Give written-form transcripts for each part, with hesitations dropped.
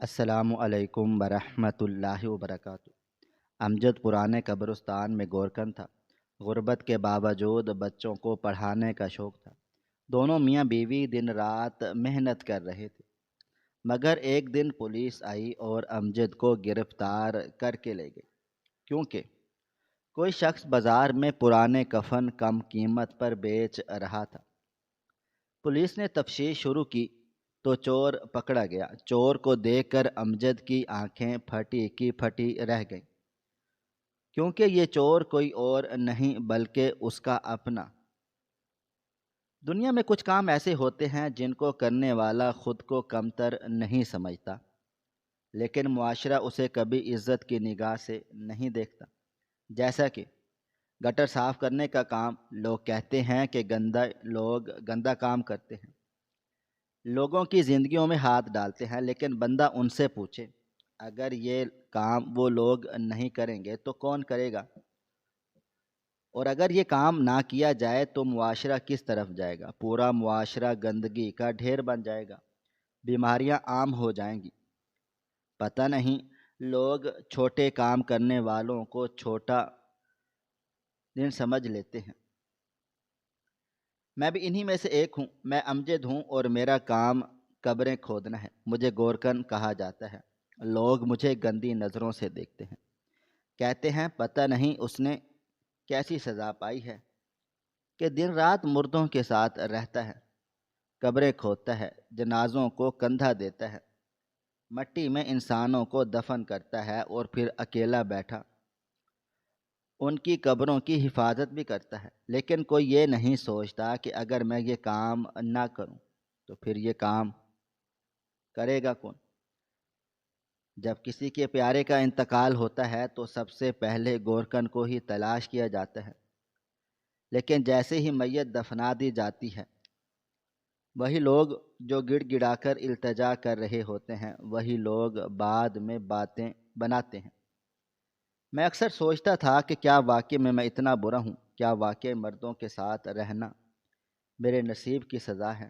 السلام علیکم ورحمۃ اللہ وبرکاتہ۔ امجد پرانے قبرستان میں گورکن تھا۔ غربت کے باوجود بچوں کو پڑھانے کا شوق تھا۔ دونوں میاں بیوی دن رات محنت کر رہے تھے، مگر ایک دن پولیس آئی اور امجد کو گرفتار کر کے لے گئی، کیونکہ کوئی شخص بازار میں پرانے کفن کم قیمت پر بیچ رہا تھا۔ پولیس نے تفتیش شروع کی تو چور پکڑا گیا۔ چور کو دیکھ کر امجد کی آنکھیں پھٹی کی پھٹی رہ گئیں، کیونکہ یہ چور کوئی اور نہیں بلکہ اس کا اپنا۔ دنیا میں کچھ کام ایسے ہوتے ہیں جن کو کرنے والا خود کو کمتر نہیں سمجھتا، لیکن معاشرہ اسے کبھی عزت کی نگاہ سے نہیں دیکھتا۔ جیسا کہ گٹر صاف کرنے کا کام، لوگ کہتے ہیں کہ لوگ گندا کام کرتے ہیں، لوگوں کی زندگیوں میں ہاتھ ڈالتے ہیں، لیکن بندہ ان سے پوچھے، اگر یہ کام وہ لوگ نہیں کریں گے تو کون کرے گا؟ اور اگر یہ کام نہ کیا جائے تو معاشرہ کس طرف جائے گا؟ پورا معاشرہ گندگی کا ڈھیر بن جائے گا، بیماریاں عام ہو جائیں گی۔ پتہ نہیں لوگ چھوٹے کام کرنے والوں کو چھوٹا دن سمجھ لیتے ہیں۔ میں بھی انہی میں سے ایک ہوں۔ میں امجد ہوں اور میرا کام قبریں کھودنا ہے۔ مجھے گورکن کہا جاتا ہے۔ لوگ مجھے گندی نظروں سے دیکھتے ہیں، کہتے ہیں پتہ نہیں اس نے کیسی سزا پائی ہے کہ دن رات مردوں کے ساتھ رہتا ہے، قبریں کھودتا ہے، جنازوں کو کندھا دیتا ہے، مٹی میں انسانوں کو دفن کرتا ہے اور پھر اکیلا بیٹھا ان کی قبروں کی حفاظت بھی کرتا ہے۔ لیکن کوئی یہ نہیں سوچتا کہ اگر میں یہ کام نہ کروں تو پھر یہ کام کرے گا کون؟ جب کسی کے پیارے کا انتقال ہوتا ہے تو سب سے پہلے گورکن کو ہی تلاش کیا جاتا ہے، لیکن جیسے ہی میت دفنا دی جاتی ہے، وہی لوگ جو گڑ گڑا کر التجا کر رہے ہوتے ہیں، وہی لوگ بعد میں باتیں بناتے ہیں۔ میں اکثر سوچتا تھا کہ کیا واقعی میں اتنا برا ہوں؟ کیا واقعی مردوں کے ساتھ رہنا میرے نصیب کی سزا ہے؟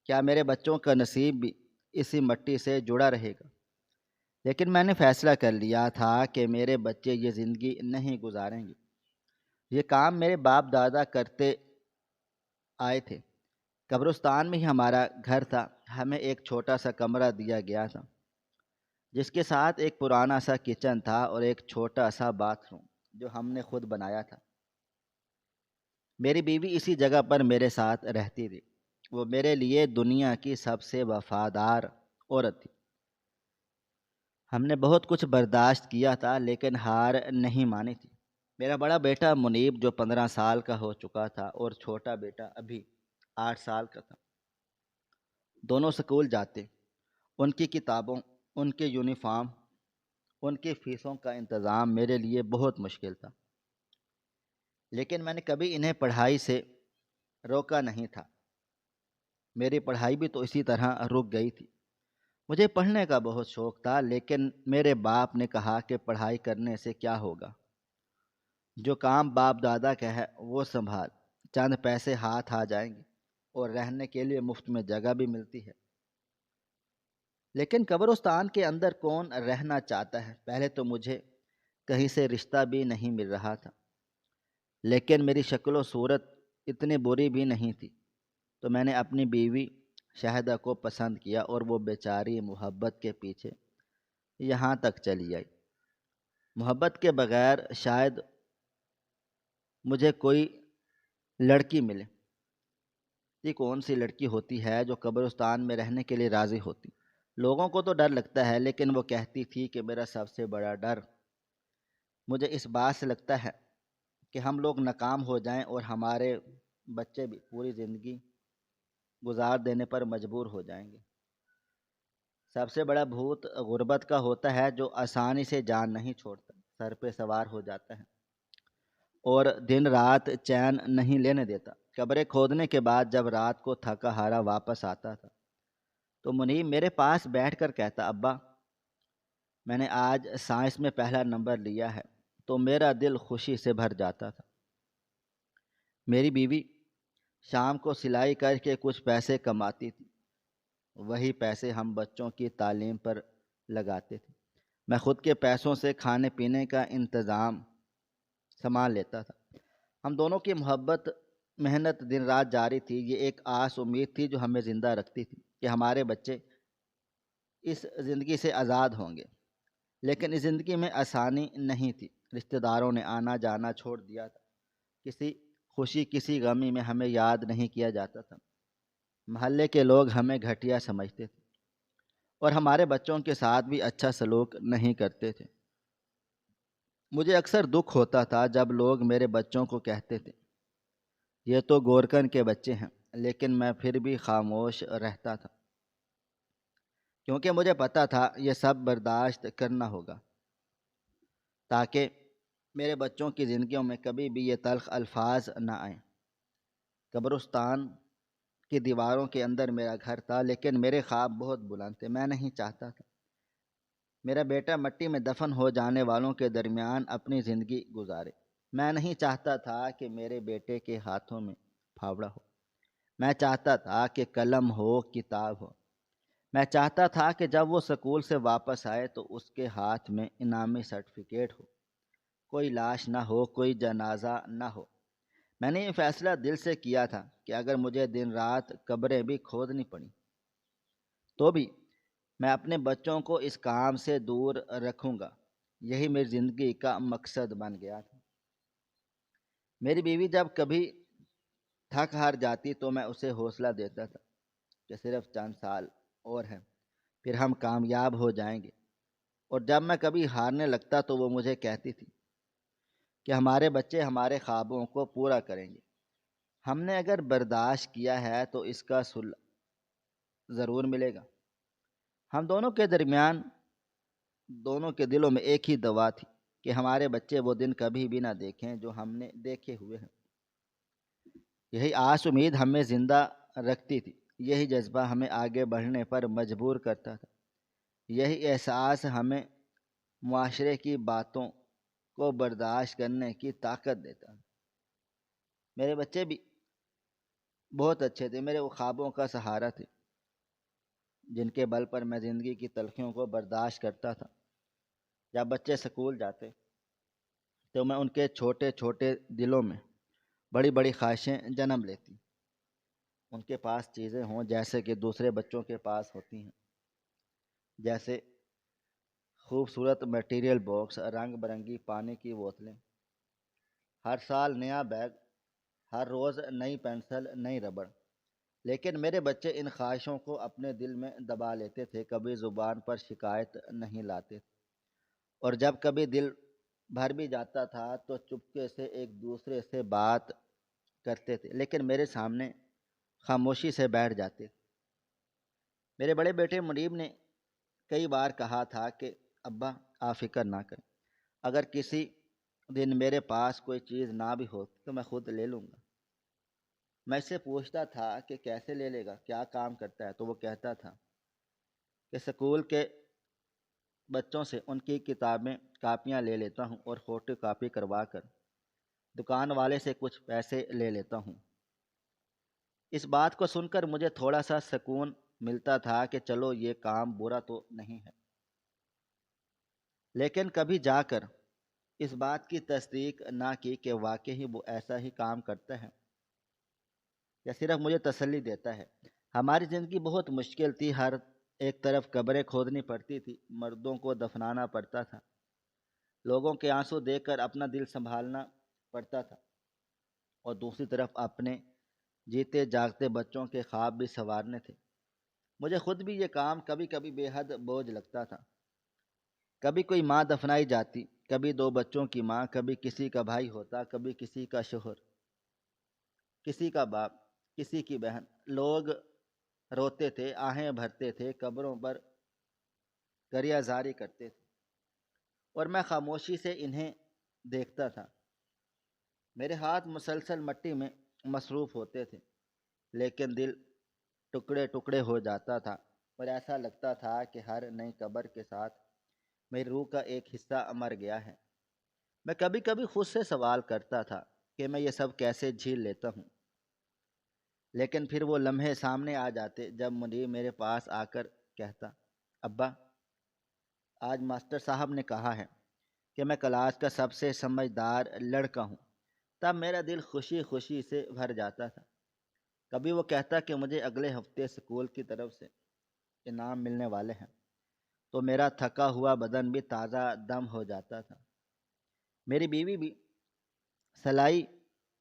کیا میرے بچوں کا نصیب بھی اسی مٹی سے جڑا رہے گا؟ لیکن میں نے فیصلہ کر لیا تھا کہ میرے بچے یہ زندگی نہیں گزاریں گے۔ یہ کام میرے باپ دادا کرتے آئے تھے۔ قبرستان میں ہی ہمارا گھر تھا۔ ہمیں ایک چھوٹا سا کمرہ دیا گیا تھا، جس کے ساتھ ایک پرانا سا کچن تھا اور ایک چھوٹا سا باتھ روم جو ہم نے خود بنایا تھا۔ میری بیوی اسی جگہ پر میرے ساتھ رہتی تھی۔ وہ میرے لیے دنیا کی سب سے وفادار عورت تھی۔ ہم نے بہت کچھ برداشت کیا تھا لیکن ہار نہیں مانی تھی۔ میرا بڑا بیٹا منیب جو 15 سال کا ہو چکا تھا اور چھوٹا بیٹا ابھی 8 سال کا تھا، دونوں سکول جاتے۔ ان کی کتابوں، ان کے یونیفارم، ان کی فیسوں کا انتظام میرے لیے بہت مشکل تھا، لیکن میں نے کبھی انہیں پڑھائی سے روکا نہیں تھا۔ میری پڑھائی بھی تو اسی طرح رک گئی تھی۔ مجھے پڑھنے کا بہت شوق تھا، لیکن میرے باپ نے کہا کہ پڑھائی کرنے سے کیا ہوگا؟ جو کام باپ دادا کا ہے وہ سنبھال، چند پیسے ہاتھ آ جائیں گے اور رہنے کے لیے مفت میں جگہ بھی ملتی ہے۔ لیکن قبرستان کے اندر کون رہنا چاہتا ہے؟ پہلے تو مجھے کہیں سے رشتہ بھی نہیں مل رہا تھا، لیکن میری شکل و صورت اتنی بری بھی نہیں تھی، تو میں نے اپنی بیوی شاہدہ کو پسند کیا اور وہ بیچاری محبت کے پیچھے یہاں تک چلی آئی۔ محبت کے بغیر شاید مجھے کوئی لڑکی ملے۔ یہ کون سی لڑکی ہوتی ہے جو قبرستان میں رہنے کے لیے راضی ہوتی؟ لوگوں کو تو ڈر لگتا ہے، لیکن وہ کہتی تھی کہ میرا سب سے بڑا ڈر مجھے اس بات سے لگتا ہے کہ ہم لوگ ناکام ہو جائیں اور ہمارے بچے بھی پوری زندگی گزار دینے پر مجبور ہو جائیں گے۔ سب سے بڑا بھوت غربت کا ہوتا ہے، جو آسانی سے جان نہیں چھوڑتا، سر پہ سوار ہو جاتا ہے اور دن رات چین نہیں لینے دیتا۔ قبریں کھودنے کے بعد جب رات کو تھکا ہارا واپس آتا تھا تو منیب میرے پاس بیٹھ کر کہتا، ابا میں نے آج سائنس میں پہلا نمبر لیا ہے، تو میرا دل خوشی سے بھر جاتا تھا۔ میری بیوی شام کو سلائی کر کے کچھ پیسے کماتی تھی، وہی پیسے ہم بچوں کی تعلیم پر لگاتے تھے۔ میں خود کے پیسوں سے کھانے پینے کا انتظام سنبھال لیتا تھا۔ ہم دونوں کی محبت، محنت دن رات جاری تھی۔ یہ ایک آس امید تھی جو ہمیں زندہ رکھتی تھی کہ ہمارے بچے اس زندگی سے آزاد ہوں گے۔ لیکن اس زندگی میں آسانی نہیں تھی۔ رشتہ داروں نے آنا جانا چھوڑ دیا تھا۔ کسی خوشی کسی غمی میں ہمیں یاد نہیں کیا جاتا تھا۔ محلے کے لوگ ہمیں گھٹیا سمجھتے تھے اور ہمارے بچوں کے ساتھ بھی اچھا سلوک نہیں کرتے تھے۔ مجھے اکثر دکھ ہوتا تھا جب لوگ میرے بچوں کو کہتے تھے یہ تو گورکن کے بچے ہیں، لیکن میں پھر بھی خاموش رہتا تھا کیونکہ مجھے پتہ تھا یہ سب برداشت کرنا ہوگا تاکہ میرے بچوں کی زندگیوں میں کبھی بھی یہ تلخ الفاظ نہ آئیں۔ قبرستان کی دیواروں کے اندر میرا گھر تھا، لیکن میرے خواب بہت بلند تھے۔ میں نہیں چاہتا تھا میرا بیٹا مٹی میں دفن ہو جانے والوں کے درمیان اپنی زندگی گزارے۔ میں نہیں چاہتا تھا کہ میرے بیٹے کے ہاتھوں میں پھاوڑا ہو۔ میں چاہتا تھا کہ قلم ہو، کتاب ہو۔ میں چاہتا تھا کہ جب وہ اسکول سے واپس آئے تو اس کے ہاتھ میں انعامی سرٹیفکیٹ ہو، کوئی لاش نہ ہو، کوئی جنازہ نہ ہو۔ میں نے یہ فیصلہ دل سے کیا تھا کہ اگر مجھے دن رات قبریں بھی کھودنی پڑیں تو بھی میں اپنے بچوں کو اس کام سے دور رکھوں گا۔ یہی میری زندگی کا مقصد بن گیا تھا۔ میری بیوی جب کبھی تھک ہار جاتی تو میں اسے حوصلہ دیتا تھا کہ صرف چند سال اور ہیں، پھر ہم کامیاب ہو جائیں گے۔ اور جب میں کبھی ہارنے لگتا تو وہ مجھے کہتی تھی کہ ہمارے بچے ہمارے خوابوں کو پورا کریں گے۔ ہم نے اگر برداشت کیا ہے تو اس کا صلہ ضرور ملے گا۔ ہم دونوں کے درمیان، دونوں کے دلوں میں ایک ہی دعا تھی کہ ہمارے بچے وہ دن کبھی بھی نہ دیکھیں جو ہم نے دیکھے ہوئے ہیں۔ یہی آس امید ہمیں زندہ رکھتی تھی۔ یہی جذبہ ہمیں آگے بڑھنے پر مجبور کرتا تھا۔ یہی احساس ہمیں معاشرے کی باتوں کو برداشت کرنے کی طاقت دیتا ہے۔ میرے بچے بھی بہت اچھے تھے، میرے وہ خوابوں کا سہارا تھے جن کے بل پر میں زندگی کی تلخیوں کو برداشت کرتا تھا۔ جب بچے سکول جاتے تو میں ان کے چھوٹے چھوٹے دلوں میں بڑی بڑی خواہشیں جنم لیتی۔ ان کے پاس چیزیں ہوں جیسے کہ دوسرے بچوں کے پاس ہوتی ہیں، جیسے خوبصورت میٹیریل باکس، رنگ برنگی پانی کی بوتلیں، ہر سال نیا بیگ، ہر روز نئی پینسل، نئی ربڑ۔ لیکن میرے بچے ان خواہشوں کو اپنے دل میں دبا لیتے تھے، کبھی زبان پر شکایت نہیں لاتے تھے، اور جب کبھی دل بھر بھی جاتا تھا تو چپکے سے ایک دوسرے سے بات کرتے تھے، لیکن میرے سامنے خاموشی سے بیٹھ جاتے تھے۔ میرے بڑے بیٹے منیب نے کئی بار کہا تھا کہ ابا آپ فکر نہ کریں، اگر کسی دن میرے پاس کوئی چیز نہ بھی ہو تو میں خود لے لوں گا۔ میں اس سے پوچھتا تھا کہ کیسے لے لے گا، کیا کام کرتا ہے، تو وہ کہتا تھا کہ سکول کے بچوں سے ان کی کتابیں کاپیاں لے لیتا ہوں اور فوٹو کاپی کروا کر دکان والے سے کچھ پیسے لے لیتا ہوں۔ اس بات کو سن کر مجھے تھوڑا سا سکون ملتا تھا کہ چلو یہ کام برا تو نہیں ہے، لیکن کبھی جا کر اس بات کی تصدیق نہ کی کہ واقعی وہ ایسا ہی کام کرتا ہے یا صرف مجھے تسلی دیتا ہے۔ ہماری زندگی بہت مشکل تھی، ہر ایک طرف قبریں کھودنی پڑتی تھی، مردوں کو دفنانا پڑتا تھا، لوگوں کے آنسو دیکھ کر اپنا دل سنبھالنا پڑتا تھا، اور دوسری طرف اپنے جیتے جاگتے بچوں کے خواب بھی سنوارنے تھے۔ مجھے خود بھی یہ کام کبھی کبھی بے حد بوجھ لگتا تھا۔ کبھی کوئی ماں دفنائی جاتی، کبھی دو بچوں کی ماں، کبھی کسی کا بھائی ہوتا، کبھی کسی کا شوہر، کسی کا باپ، کسی کی بہن۔ لوگ روتے تھے، آہیں بھرتے تھے، قبروں پر کریا زاری کرتے تھے، اور میں خاموشی سے انہیں دیکھتا تھا۔ میرے ہاتھ مسلسل مٹی میں مصروف ہوتے تھے، لیکن دل ٹکڑے ٹکڑے ہو جاتا تھا، اور ایسا لگتا تھا کہ ہر نئی قبر کے ساتھ میری روح کا ایک حصہ مر گیا ہے۔ میں کبھی کبھی خود سے سوال کرتا تھا کہ میں یہ سب کیسے جھیل لیتا ہوں۔ لیکن پھر وہ لمحے سامنے آ جاتے جب منیر میرے پاس آ کر کہتا، ابا آج ماسٹر صاحب نے کہا ہے کہ میں کلاس کا سب سے سمجھدار لڑکا ہوں۔ تب میرا دل خوشی خوشی سے بھر جاتا تھا۔ کبھی وہ کہتا کہ مجھے اگلے ہفتے اسکول کی طرف سے انعام ملنے والے ہیں تو میرا تھکا ہوا بدن بھی تازہ دم ہو جاتا تھا۔ میری بیوی بھی سلائی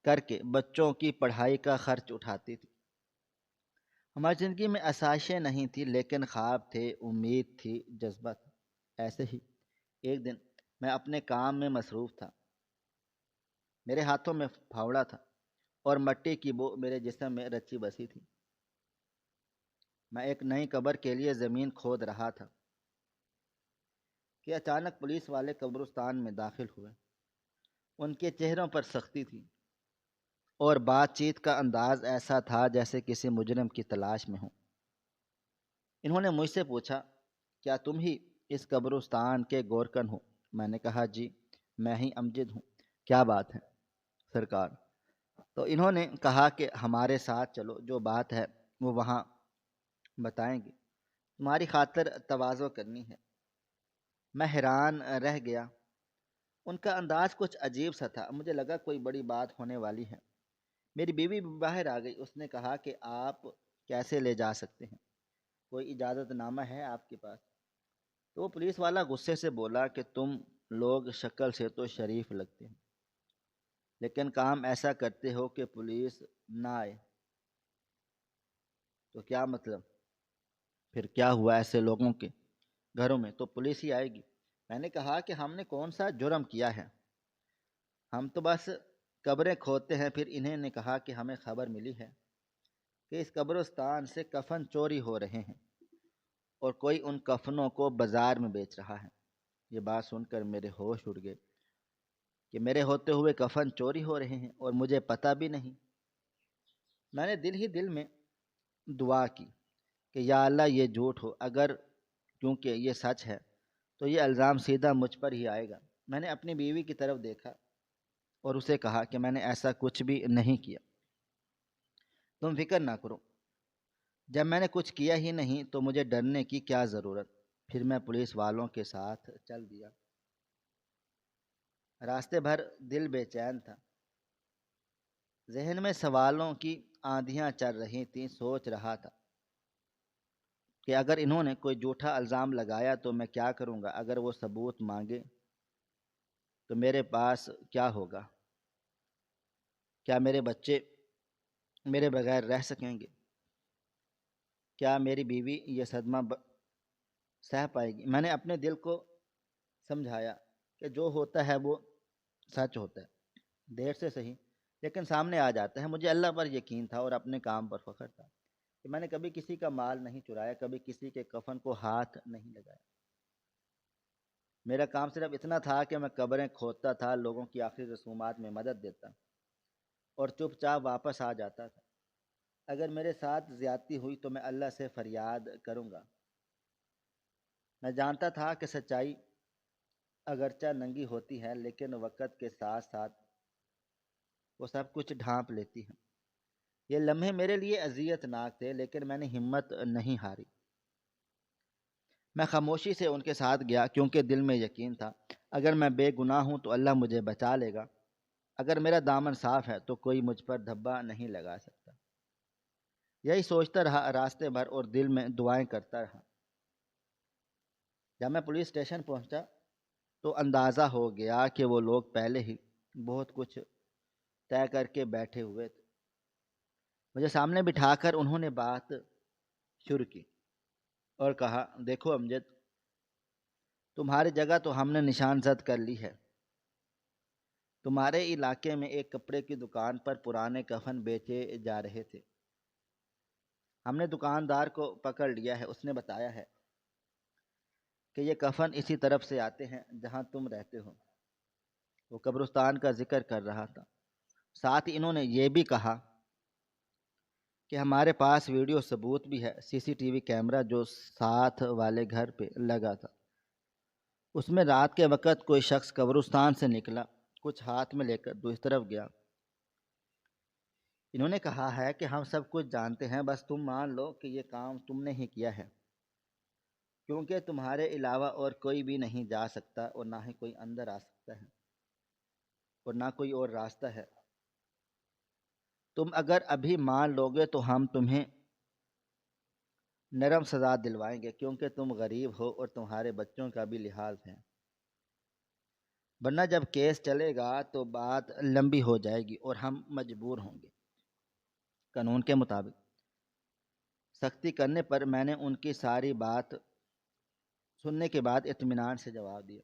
کر کے بچوں کی پڑھائی کا خرچ اٹھاتی تھی۔ ہماری زندگی میں آسائشیں نہیں تھی، لیکن خواب تھے، امید تھی، جذبہ تھا۔ ایسے ہی ایک دن میں اپنے کام میں مصروف تھا، میرے ہاتھوں میں پھاوڑا تھا اور مٹی کی بو میرے جسم میں رچی بسی تھی۔ میں ایک نئی قبر کے لیے زمین کھود رہا تھا کہ اچانک پولیس والے قبرستان میں داخل ہوئے۔ ان کے چہروں پر سختی تھی اور بات چیت کا انداز ایسا تھا جیسے کسی مجرم کی تلاش میں ہوں۔ انہوں نے مجھ سے پوچھا، کیا تم ہی اس قبرستان کے گورکن ہو؟ میں نے کہا، جی میں ہی امجد ہوں۔ کیا بات ہے سرکار؟ تو انہوں نے کہا کہ ہمارے ساتھ چلو، جو بات ہے وہ وہاں بتائیں گے، تمہاری خاطر تواضع کرنی ہے۔ میں حیران رہ گیا، ان کا انداز کچھ عجیب سا تھا، مجھے لگا کوئی بڑی بات ہونے والی ہے۔ میری بیوی بھی باہر آ گئی، اس نے کہا کہ آپ کیسے لے جا سکتے ہیں؟ کوئی اجازت نامہ ہے آپ کے پاس؟ تو وہ پولیس والا غصے سے بولا کہ تم لوگ شکل سے تو شریف لگتے ہیں، لیکن کام ایسا کرتے ہو کہ پولیس نہ آئے تو کیا مطلب؟ پھر کیا ہوا ایسے لوگوں کے گھروں میں تو پولیس ہی آئے گی؟ میں نے کہا کہ ہم نے کون سا جرم کیا ہے، ہم تو بس قبریں کھودتے ہیں۔ پھر انہیں نے کہا کہ ہمیں خبر ملی ہے کہ اس قبرستان سے کفن چوری ہو رہے ہیں اور کوئی ان کفنوں کو بازار میں بیچ رہا ہے۔ یہ بات سن کر میرے ہوش اڑ گئے کہ میرے ہوتے ہوئے کفن چوری ہو رہے ہیں اور مجھے پتہ بھی نہیں۔ میں نے دل ہی دل میں دعا کی کہ یا اللہ یہ جھوٹ ہو، اگر کیونکہ یہ سچ ہے تو یہ الزام سیدھا مجھ پر ہی آئے گا۔ میں نے اپنی بیوی کی طرف دیکھا اور اسے کہا کہ میں نے ایسا کچھ بھی نہیں کیا، تم فکر نہ کرو، جب میں نے کچھ کیا ہی نہیں تو مجھے ڈرنے کی کیا ضرورت۔ پھر میں پولیس والوں کے ساتھ چل دیا۔ راستے بھر دل بے چین تھا، ذہن میں سوالوں کی آندھیاں چل رہی تھیں۔ سوچ رہا تھا کہ اگر انہوں نے کوئی جھوٹا الزام لگایا تو میں کیا کروں گا، اگر وہ ثبوت مانگے تو میرے پاس کیا ہوگا؟ کیا میرے بچے میرے بغیر رہ سکیں گے؟ کیا میری بیوی یہ صدمہ سہ پائے گی؟ میں نے اپنے دل کو سمجھایا کہ جو ہوتا ہے وہ سچ ہوتا ہے، دیر سے صحیح لیکن سامنے آ جاتا ہے۔ مجھے اللہ پر یقین تھا اور اپنے کام پر فخر تھا کہ میں نے کبھی کسی کا مال نہیں چرایا، کبھی کسی کے کفن کو ہاتھ نہیں لگایا۔ میرا کام صرف اتنا تھا کہ میں قبریں کھودتا تھا، لوگوں کی آخری رسومات میں مدد دیتا اور چپ چاپ واپس آ جاتا تھا۔ اگر میرے ساتھ زیادتی ہوئی تو میں اللہ سے فریاد کروں گا۔ میں جانتا تھا کہ سچائی اگرچہ ننگی ہوتی ہے لیکن وقت کے ساتھ ساتھ وہ سب کچھ ڈھانپ لیتی ہے۔ یہ لمحے میرے لیے اذیت ناک تھے لیکن میں نے ہمت نہیں ہاری۔ میں خاموشی سے ان کے ساتھ گیا کیونکہ دل میں یقین تھا اگر میں بے گناہ ہوں تو اللہ مجھے بچا لے گا، اگر میرا دامن صاف ہے تو کوئی مجھ پر دھبا نہیں لگا سکتا۔ یہی سوچتا رہا راستے بھر اور دل میں دعائیں کرتا رہا۔ جب میں پولیس اسٹیشن پہنچا تو اندازہ ہو گیا کہ وہ لوگ پہلے ہی بہت کچھ طے کر کے بیٹھے ہوئے تھے۔ مجھے سامنے بٹھا کر انہوں نے بات شروع کی اور کہا، دیکھو امجد، تمہاری جگہ تو ہم نے نشان زد کر لی ہے۔ تمہارے علاقے میں ایک کپڑے کی دکان پر پرانے کفن بیچے جا رہے تھے، ہم نے دکاندار کو پکڑ لیا ہے۔ اس نے بتایا ہے کہ یہ کفن اسی طرف سے آتے ہیں جہاں تم رہتے ہو۔ وہ قبرستان کا ذکر کر رہا تھا، ساتھ ہی انہوں نے یہ بھی کہا کہ ہمارے پاس ویڈیو ثبوت بھی ہے، سی سی ٹی وی کیمرہ جو ساتھ والے گھر پہ لگا تھا، اس میں رات کے وقت کوئی شخص قبرستان سے نکلا، کچھ ہاتھ میں لے کر دوسری طرف گیا۔ انہوں نے کہا ہے کہ ہم سب کچھ جانتے ہیں، بس تم مان لو کہ یہ کام تم نے ہی کیا ہے، کیونکہ تمہارے علاوہ اور کوئی بھی نہیں جا سکتا اور نہ ہی کوئی اندر آ سکتا ہے اور نہ کوئی اور راستہ ہے۔ تم اگر ابھی مان لوگے تو ہم تمہیں نرم سزا دلوائیں گے، کیونکہ تم غریب ہو اور تمہارے بچوں کا بھی لحاظ ہے، ورنہ جب کیس چلے گا تو بات لمبی ہو جائے گی اور ہم مجبور ہوں گے۔ قانون کے مطابق سختی کرنے پر میں نے ان کی ساری بات سننے کے بعد اطمینان سے جواب دیا۔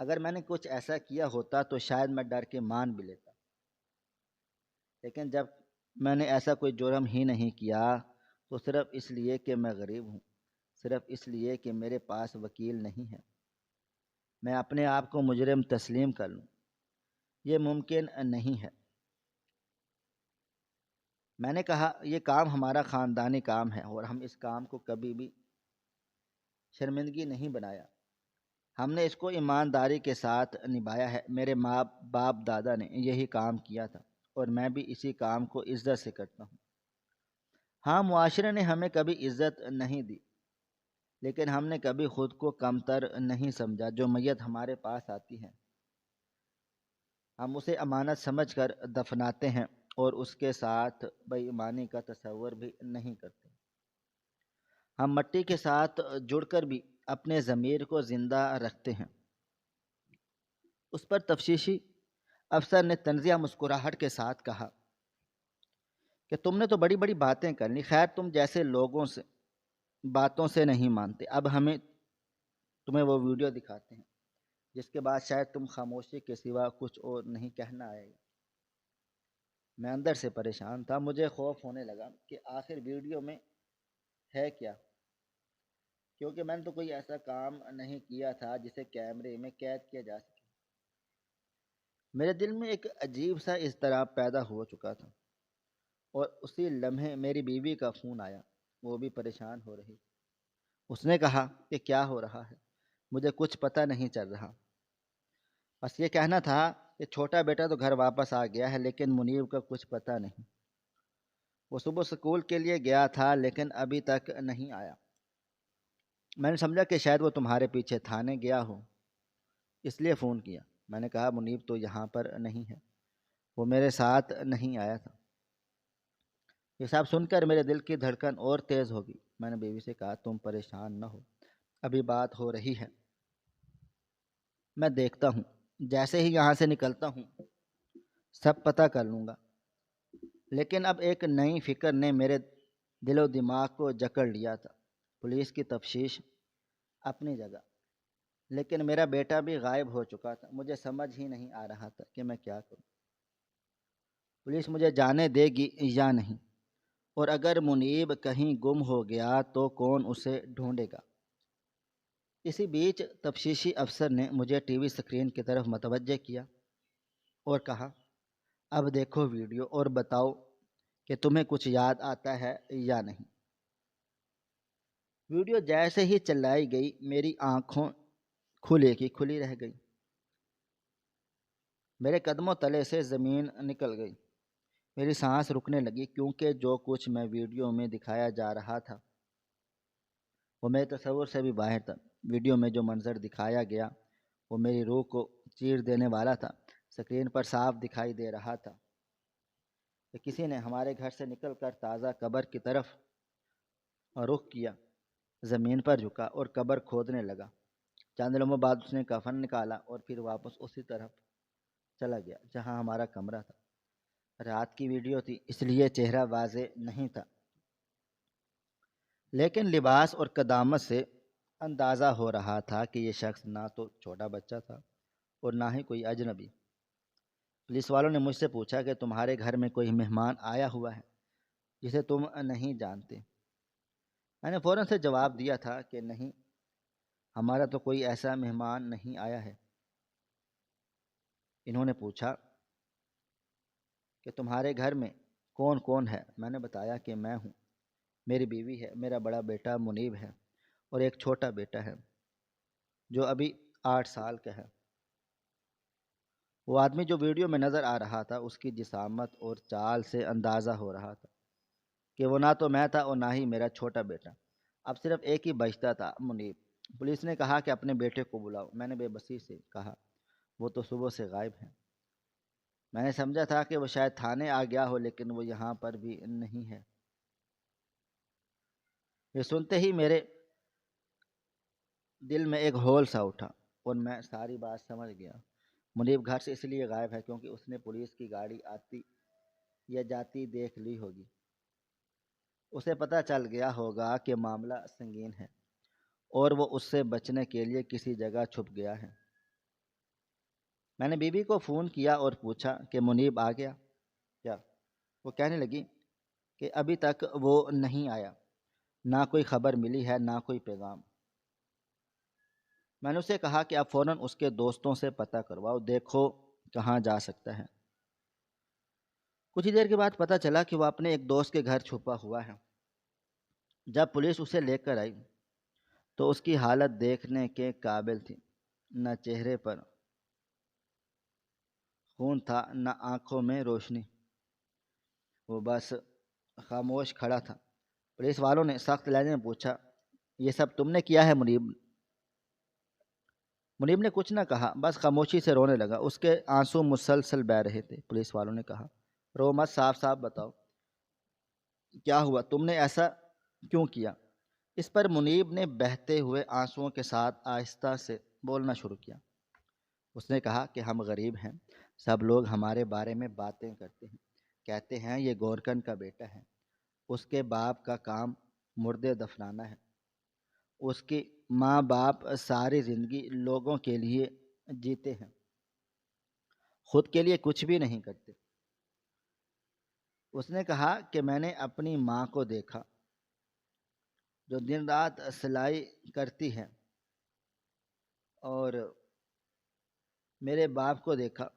اگر میں نے کچھ ایسا کیا ہوتا تو شاید میں ڈر کے مان بھی لیتا، لیکن جب میں نے ایسا کوئی جرم ہی نہیں کیا تو صرف اس لیے کہ میں غریب ہوں، صرف اس لیے کہ میرے پاس وکیل نہیں ہے، میں اپنے آپ کو مجرم تسلیم کر لوں؟ یہ ممکن نہیں ہے۔ میں نے کہا یہ کام ہمارا خاندانی کام ہے اور ہم اس کام کو کبھی بھی شرمندگی نہیں بنایا، ہم نے اس کو ایمانداری کے ساتھ نبھایا ہے۔ میرے ماں باپ دادا نے یہی کام کیا تھا اور میں بھی اسی کام کو عزت سے کرتا ہوں۔ ہاں، معاشرے نے ہمیں کبھی عزت نہیں دی، لیکن ہم نے کبھی خود کو کمتر نہیں سمجھا۔ جو میت ہمارے پاس آتی ہے ہم اسے امانت سمجھ کر دفناتے ہیں اور اس کے ساتھ بے ایمانی کا تصور بھی نہیں کرتے۔ ہم مٹی کے ساتھ جڑ کر بھی اپنے ضمیر کو زندہ رکھتے ہیں۔ اس پر تفتیشی افسر نے طنزیہ مسکراہٹ کے ساتھ کہا کہ تم نے تو بڑی بڑی باتیں کر لی، خیر تم جیسے لوگوں سے باتوں سے نہیں مانتے۔ اب ہمیں تمہیں وہ ویڈیو دکھاتے ہیں جس کے بعد شاید تم خاموشی کے سوا کچھ اور نہیں کہنا آئے گا۔ میں اندر سے پریشان تھا، مجھے خوف ہونے لگا کہ آخر ویڈیو میں ہے کیا، کیونکہ میں نے تو کوئی ایسا کام نہیں کیا تھا جسے کیمرے میں قید کیا جا سکے۔ میرے دل میں ایک عجیب سا اضطراب پیدا ہو چکا تھا، اور اسی لمحے میری بیوی کا فون آیا، وہ بھی پریشان ہو رہی۔ اس نے کہا کہ کیا ہو رہا ہے؟ مجھے کچھ پتہ نہیں چل رہا، بس یہ کہنا تھا کہ چھوٹا بیٹا تو گھر واپس آ گیا ہے، لیکن منیب کا کچھ پتہ نہیں۔ وہ صبح اسکول کے لیے گیا تھا لیکن ابھی تک نہیں آیا۔ میں نے سمجھا کہ شاید وہ تمہارے پیچھے تھانے گیا ہو، اس لیے فون کیا۔ میں نے کہا منیب تو یہاں پر نہیں ہے، وہ میرے ساتھ نہیں آیا تھا۔ یہ سب سن کر میرے دل کی دھڑکن اور تیز ہو گئی۔ میں نے بیوی سے کہا تم پریشان نہ ہو، ابھی بات ہو رہی ہے، میں دیکھتا ہوں، جیسے ہی یہاں سے نکلتا ہوں سب پتہ کر لوں گا۔ لیکن اب ایک نئی فکر نے میرے دل و دماغ کو جکڑ لیا تھا۔ پولیس کی تفتیش اپنی جگہ، لیکن میرا بیٹا بھی غائب ہو چکا تھا۔ مجھے سمجھ ہی نہیں آ رہا تھا کہ میں کیا کروں۔ پولیس مجھے جانے دے گی یا نہیں، اور اگر منیب کہیں گم ہو گیا تو کون اسے ڈھونڈے گا؟ اسی بیچ تفتیشی افسر نے مجھے ٹی وی اسکرین کی طرف متوجہ کیا اور کہا اب دیکھو ویڈیو اور بتاؤ کہ تمہیں کچھ یاد آتا ہے یا نہیں۔ ویڈیو جیسے ہی چلائی گئی میری آنکھوں کھلے کی کھلی رہ گئی، میرے قدموں تلے سے زمین نکل گئی، میری سانس رکنے لگی، کیونکہ جو کچھ میں ویڈیو میں دکھایا جا رہا تھا وہ میرے تصور سے بھی باہر تھا۔ ویڈیو میں جو منظر دکھایا گیا وہ میری روح کو چیر دینے والا تھا۔ اسکرین پر صاف دکھائی دے رہا تھا کہ کسی نے ہمارے گھر سے نکل کر تازہ قبر کی طرف رخ کیا، زمین پر جھکا اور قبر کھودنے لگا۔ چند لمحوں بعد اس نے کفن نکالا اور پھر واپس اسی طرف چلا گیا جہاں ہمارا کمرہ تھا۔ رات کی ویڈیو تھی اس لیے چہرہ واضح نہیں تھا، لیکن لباس اور قدامت سے اندازہ ہو رہا تھا کہ یہ شخص نہ تو چھوٹا بچہ تھا اور نہ ہی کوئی اجنبی۔ پولیس والوں نے مجھ سے پوچھا کہ تمہارے گھر میں کوئی مہمان آیا ہوا ہے جسے تم نہیں جانتے؟ میں نے فوراً سے جواب دیا تھا کہ نہیں، ہمارا تو کوئی ایسا مہمان نہیں آیا ہے۔ انہوں نے پوچھا کہ تمہارے گھر میں کون کون ہے؟ میں نے بتایا کہ میں ہوں، میری بیوی ہے، میرا بڑا بیٹا منیب ہے اور ایک چھوٹا بیٹا ہے جو ابھی 8 سال کا ہے۔ وہ آدمی جو ویڈیو میں نظر آ رہا تھا اس کی جسامت اور چال سے اندازہ ہو رہا تھا کہ وہ نہ تو میں تھا اور نہ ہی میرا چھوٹا بیٹا۔ اب صرف ایک ہی بچتا تھا، منیب۔ پولیس نے کہا کہ اپنے بیٹے کو بلاؤ۔ میں نے بے بسی سے کہا وہ تو صبح سے غائب ہیں۔ میں نے سمجھا تھا کہ وہ شاید تھانے آ گیا ہو، لیکن وہ یہاں پر بھی نہیں ہے۔ یہ سنتے ہی میرے دل میں ایک ہول سا اٹھا اور میں ساری بات سمجھ گیا۔ منیب گھر سے اس لیے غائب ہے کیونکہ اس نے پولیس کی گاڑی آتی یا جاتی دیکھ لی ہوگی۔ اسے پتہ چل گیا ہوگا کہ معاملہ سنگین ہے اور وہ اس سے بچنے کے لیے کسی جگہ چھپ گیا ہے۔ میں نے بی بی کو فون کیا اور پوچھا کہ منیب آ گیا کیا؟ وہ کہنے لگی کہ ابھی تک وہ نہیں آیا، نہ کوئی خبر ملی ہے نہ کوئی پیغام۔ میں نے اسے کہا کہ آپ فوراً اس کے دوستوں سے پتہ کرواؤ، دیکھو کہاں جا سکتا ہے۔ کچھ ہی دیر کے بعد پتہ چلا کہ وہ اپنے ایک دوست کے گھر چھپا ہوا ہے۔ جب پولیس اسے لے کر آئی تو اس کی حالت دیکھنے کے قابل تھی۔ نہ چہرے پر خون تھا نہ آنکھوں میں روشنی، وہ بس خاموش کھڑا تھا۔ پولیس والوں نے سخت لہجے میں پوچھا، یہ سب تم نے کیا ہے منیب؟ منیب نے کچھ نہ کہا، بس خاموشی سے رونے لگا۔ اس کے آنسو مسلسل بہہ رہے تھے۔ پولیس والوں نے کہا، رو مت، صاف صاف بتاؤ کیا ہوا، تم نے ایسا کیوں کیا؟ اس پر منیب نے بہتے ہوئے آنسوؤں کے ساتھ آہستہ سے بولنا شروع کیا۔ اس نے کہا کہ ہم غریب ہیں، سب لوگ ہمارے بارے میں باتیں کرتے ہیں، کہتے ہیں یہ گورکن کا بیٹا ہے، اس کے باپ کا کام مردے دفنانا ہے، اس کی ماں باپ ساری زندگی لوگوں کے لیے جیتے ہیں، خود کے لیے کچھ بھی نہیں کرتے۔ اس نے کہا کہ میں نے اپنی ماں کو دیکھا جو دن رات سلائی کرتی ہے، اور میرے باپ کو دیکھا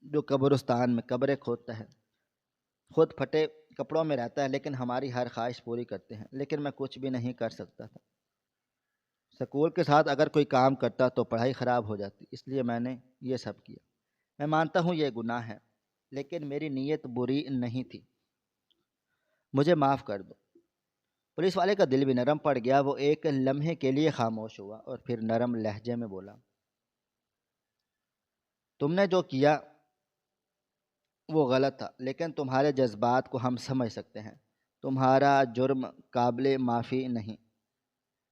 جو قبرستان میں قبریں کھودتا ہے، خود پھٹے کپڑوں میں رہتا ہے لیکن ہماری ہر خواہش پوری کرتے ہیں، لیکن میں کچھ بھی نہیں کر سکتا تھا۔ سکول کے ساتھ اگر کوئی کام کرتا تو پڑھائی خراب ہو جاتی، اس لیے میں نے یہ سب کیا۔ میں مانتا ہوں یہ گناہ ہے، لیکن میری نیت بری نہیں تھی، مجھے معاف کر دو۔ پولیس والے کا دل بھی نرم پڑ گیا۔ وہ ایک لمحے کے لیے خاموش ہوا اور پھر نرم لہجے میں بولا، تم نے جو کیا وہ غلط تھا، لیکن تمہارے جذبات کو ہم سمجھ سکتے ہیں۔ تمہارا جرم قابل معافی نہیں،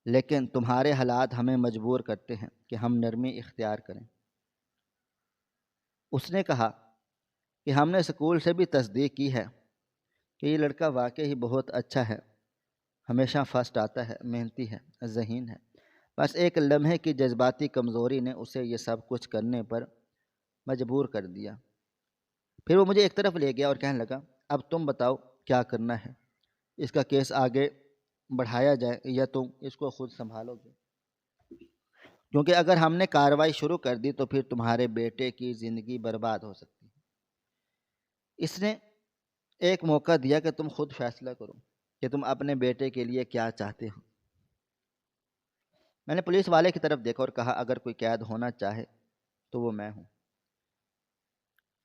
لیکن تمہارے حالات ہمیں مجبور کرتے ہیں کہ ہم نرمی اختیار کریں۔ اس نے کہا کہ ہم نے اسکول سے بھی تصدیق کی ہے کہ یہ لڑکا واقعی بہت اچھا ہے، ہمیشہ فرسٹ آتا ہے، محنتی ہے، ذہین ہے، بس ایک لمحے کی جذباتی کمزوری نے اسے یہ سب کچھ کرنے پر مجبور کر دیا۔ پھر وہ مجھے ایک طرف لے گیا اور کہنے لگا، اب تم بتاؤ کیا کرنا ہے، اس کا کیس آگے بڑھایا جائے یا تم اس کو خود سنبھالو گے؟ کیونکہ اگر ہم نے کارروائی شروع کر دی تو پھر تمہارے بیٹے کی زندگی برباد ہو سکتی ہے۔ اس نے ایک موقع دیا کہ تم خود فیصلہ کرو کہ تم اپنے بیٹے کے لیے کیا چاہتے ہو۔ میں نے پولیس والے کی طرف دیکھا اور کہا، اگر کوئی قید ہونا چاہے تو وہ میں ہوں،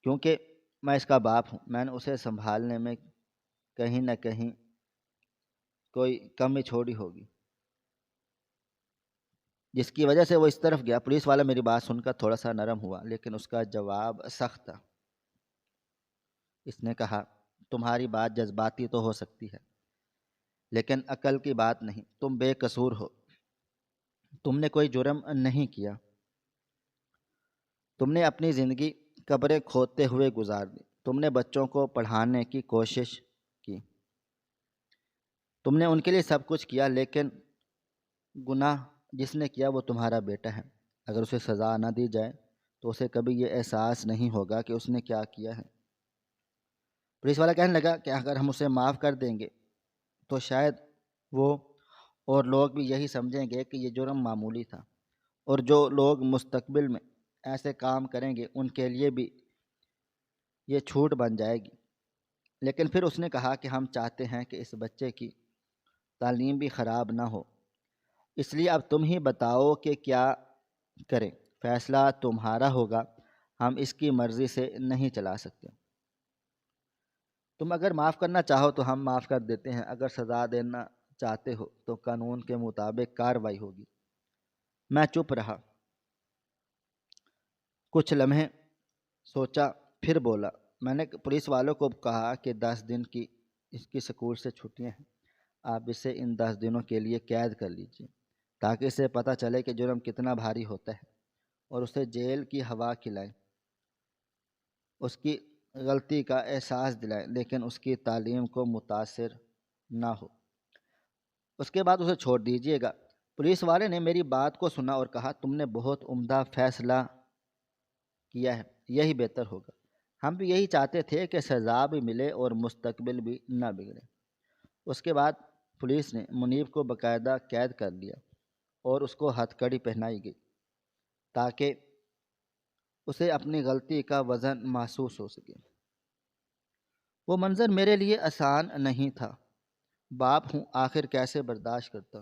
کیونکہ میں اس کا باپ ہوں۔ میں نے اسے سنبھالنے میں کہیں نہ کہیں کوئی کمی چھوڑی ہوگی جس کی وجہ سے وہ اس طرف گیا۔ پولیس والا میری بات سن کر تھوڑا سا نرم ہوا، لیکن اس کا جواب سخت تھا۔ اس نے کہا، تمہاری بات جذباتی تو ہو سکتی ہے لیکن عقل کی بات نہیں، تم بے قصور ہو، تم نے کوئی جرم نہیں کیا، تم نے اپنی زندگی قبریں کھودتے ہوئے گزار دی، تم نے بچوں کو پڑھانے کی کوشش کی، تم نے ان کے لیے سب کچھ کیا، لیکن گناہ جس نے کیا وہ تمہارا بیٹا ہے۔ اگر اسے سزا نہ دی جائے تو اسے کبھی یہ احساس نہیں ہوگا کہ اس نے کیا کیا ہے۔ پولیس والا کہنے لگا کہ اگر ہم اسے معاف کر دیں گے تو شاید وہ اور لوگ بھی یہی سمجھیں گے کہ یہ جرم معمولی تھا، اور جو لوگ مستقبل میں ایسے کام کریں گے ان کے لیے بھی یہ چھوٹ بن جائے گی۔ لیکن پھر اس نے کہا کہ ہم چاہتے ہیں کہ اس بچے کی تعلیم بھی خراب نہ ہو، اس لیے اب تم ہی بتاؤ کہ کیا کریں، فیصلہ تمہارا ہوگا۔ ہم اس کی مرضی سے نہیں چلا سکتے۔ تم اگر معاف کرنا چاہو تو ہم معاف کر دیتے ہیں، اگر سزا دینا چاہتے ہو تو قانون کے مطابق کارروائی ہوگی۔ میں چپ رہا، کچھ لمحے سوچا، پھر بولا، میں نے پولیس والوں کو کہا کہ 10 دن کی اس کی سکول سے چھٹیاں ہیں، آپ اسے ان 10 دنوں کے لیے قید کر لیجیے تاکہ اسے پتہ چلے کہ جرم کتنا بھاری ہوتا ہے، اور اسے جیل کی ہوا کھلائیں، اس کی غلطی کا احساس دلائیں، لیکن اس کی تعلیم کو متاثر نہ ہو۔ اس کے بعد اسے چھوڑ دیجیے گا۔ پولیس والے نے میری بات کو سنا اور کہا، تم نے بہت عمدہ فیصلہ کیا ہے، یہی بہتر ہوگا۔ ہم بھی یہی چاہتے تھے کہ سزا بھی ملے اور مستقبل بھی نہ بگڑے۔ اس کے بعد پولیس نے منیب کو باقاعدہ قید کر لیا اور اس کو ہتھ کڑی پہنائی گئی تاکہ اسے اپنی غلطی کا وزن محسوس ہو سکے۔ وہ منظر میرے لیے آسان نہیں تھا، باپ ہوں آخر کیسے برداشت کرتا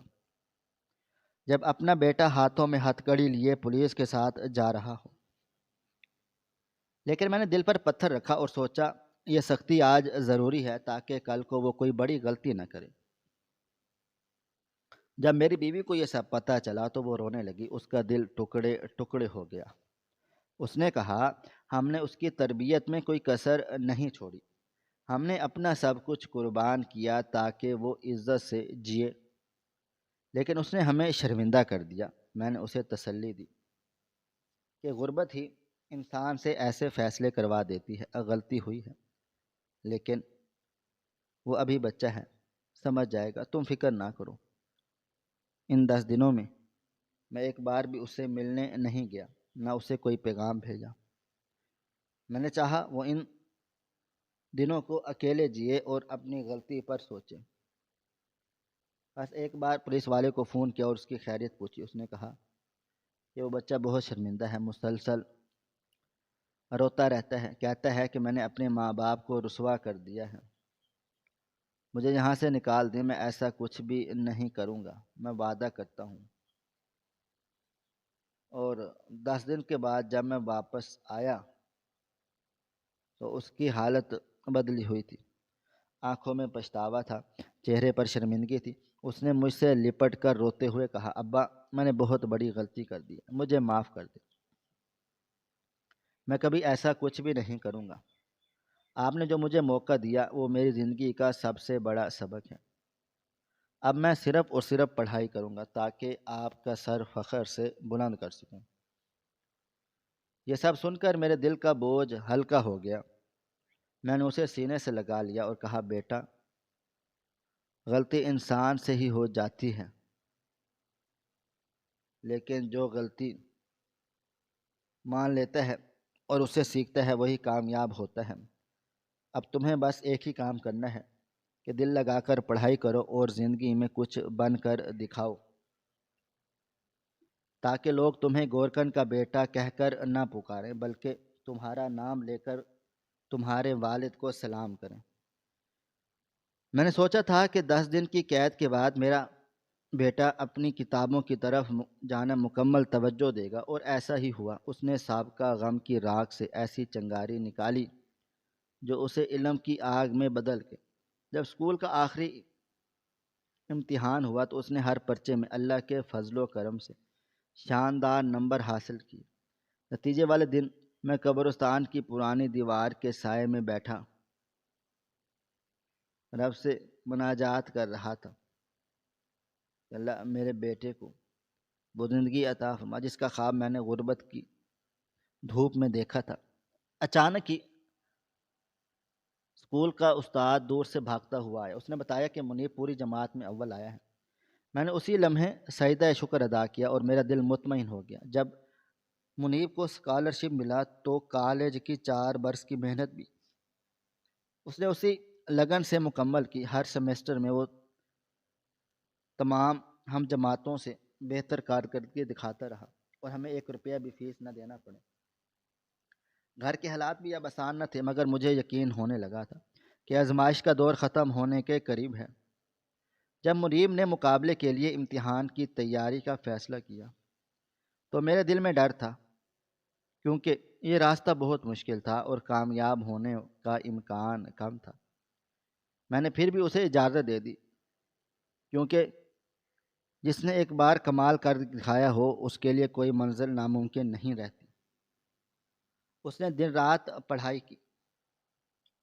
جب اپنا بیٹا ہاتھوں میں ہتھ کڑی لیے پولیس کے ساتھ جا رہا ہو۔ لیکن میں نے دل پر پتھر رکھا اور سوچا، یہ سختی آج ضروری ہے تاکہ کل کو وہ کوئی بڑی غلطی نہ کرے۔ جب میری بیوی کو یہ سب پتہ چلا تو وہ رونے لگی، اس کا دل ٹکڑے ٹکڑے ہو گیا۔ اس نے کہا، ہم نے اس کی تربیت میں کوئی کسر نہیں چھوڑی، ہم نے اپنا سب کچھ قربان کیا تاکہ وہ عزت سے جیے، لیکن اس نے ہمیں شرمندہ کر دیا۔ میں نے اسے تسلی دی کہ غربت ہی انسان سے ایسے فیصلے کروا دیتی ہے، غلطی ہوئی ہے لیکن وہ ابھی بچہ ہے، سمجھ جائے گا، تم فکر نہ کرو۔ ان 10 دنوں میں ایک بار بھی اس سے ملنے نہیں گیا، نہ اسے کوئی پیغام بھیجا۔ میں نے چاہا وہ ان دنوں کو اکیلے جیے اور اپنی غلطی پر سوچے۔ بس ایک بار پولیس والے کو فون کیا اور اس کی خیریت پوچھی۔ اس نے کہا کہ وہ بچہ بہت شرمندہ ہے، مسلسل روتا رہتا ہے، کہتا ہے کہ میں نے اپنے ماں باپ کو رسوا کر دیا ہے، مجھے یہاں سے نکال دیں، میں ایسا کچھ بھی نہیں کروں گا، میں وعدہ کرتا ہوں۔ اور 10 دن کے بعد جب میں واپس آیا تو اس کی حالت بدلی ہوئی تھی، آنکھوں میں پچھتاوا تھا، چہرے پر شرمندگی تھی۔ اس نے مجھ سے لپٹ کر روتے ہوئے کہا، ابا میں نے بہت بڑی غلطی کر دی ہے، مجھے معاف کر دے، میں کبھی ایسا کچھ بھی نہیں کروں گا۔ آپ نے جو مجھے موقع دیا وہ میری زندگی کا سب سے بڑا سبق ہے۔ اب میں صرف اور صرف پڑھائی کروں گا تاکہ آپ کا سر فخر سے بلند کر سکوں۔ یہ سب سن کر میرے دل کا بوجھ ہلکا ہو گیا۔ میں نے اسے سینے سے لگا لیا اور کہا، بیٹا غلطی انسان سے ہی ہو جاتی ہے، لیکن جو غلطی مان لیتا ہے اور اسے سیکھتا ہے وہی کامیاب ہوتا ہے۔ اب تمہیں بس ایک ہی کام کرنا ہے کہ دل لگا کر پڑھائی کرو اور زندگی میں کچھ بن کر دکھاؤ تاکہ لوگ تمہیں گورکن کا بیٹا کہہ کر نہ پکاریں بلکہ تمہارا نام لے کر تمہارے والد کو سلام کریں۔ میں نے سوچا تھا کہ 10 دن کی قید کے بعد میرا بیٹا اپنی کتابوں کی طرف جانا مکمل توجہ دے گا، اور ایسا ہی ہوا۔ اس نے سابقہ غم کی راکھ سے ایسی چنگاری نکالی جو اسے علم کی آگ میں بدل کے جب اسکول کا آخری امتحان ہوا تو اس نے ہر پرچے میں اللہ کے فضل و کرم سے شاندار نمبر حاصل کیے۔ نتیجے والے دن میں قبرستان کی پرانی دیوار کے سائے میں بیٹھا رب سے مناجات کر رہا تھا کہ اللہ میرے بیٹے کو وہ زندگی عطا فرما جس کا خواب میں نے غربت کی دھوپ میں دیکھا تھا۔ اچانک ہی اسکول کا استاد دور سے بھاگتا ہوا آیا۔ اس نے بتایا کہ منیب پوری جماعت میں اول آیا ہے۔ میں نے اسی لمحے سجدہ شکر ادا کیا اور میرا دل مطمئن ہو گیا۔ جب منیب کو اسکالرشپ ملا تو کالج کی 4 برس کی محنت بھی اس نے اسی لگن سے مکمل کی۔ ہر سیمسٹر میں وہ تمام ہم جماعتوں سے بہتر کارکردگی دکھاتا رہا اور ہمیں 1 روپیہ بھی فیس نہ دینا پڑے۔ گھر کے حالات بھی اب آسان نہ تھے، مگر مجھے یقین ہونے لگا تھا کہ آزمائش کا دور ختم ہونے کے قریب ہے۔ جب منیب نے مقابلے کے لیے امتحان کی تیاری کا فیصلہ کیا تو میرے دل میں ڈر تھا کیونکہ یہ راستہ بہت مشکل تھا اور کامیاب ہونے کا امکان کم تھا۔ میں نے پھر بھی اسے اجازت دے دی، کیونکہ جس نے ایک بار کمال کر دکھایا ہو اس کے لیے کوئی منزل ناممکن نہیں رہتی۔ اس نے دن رات پڑھائی کی،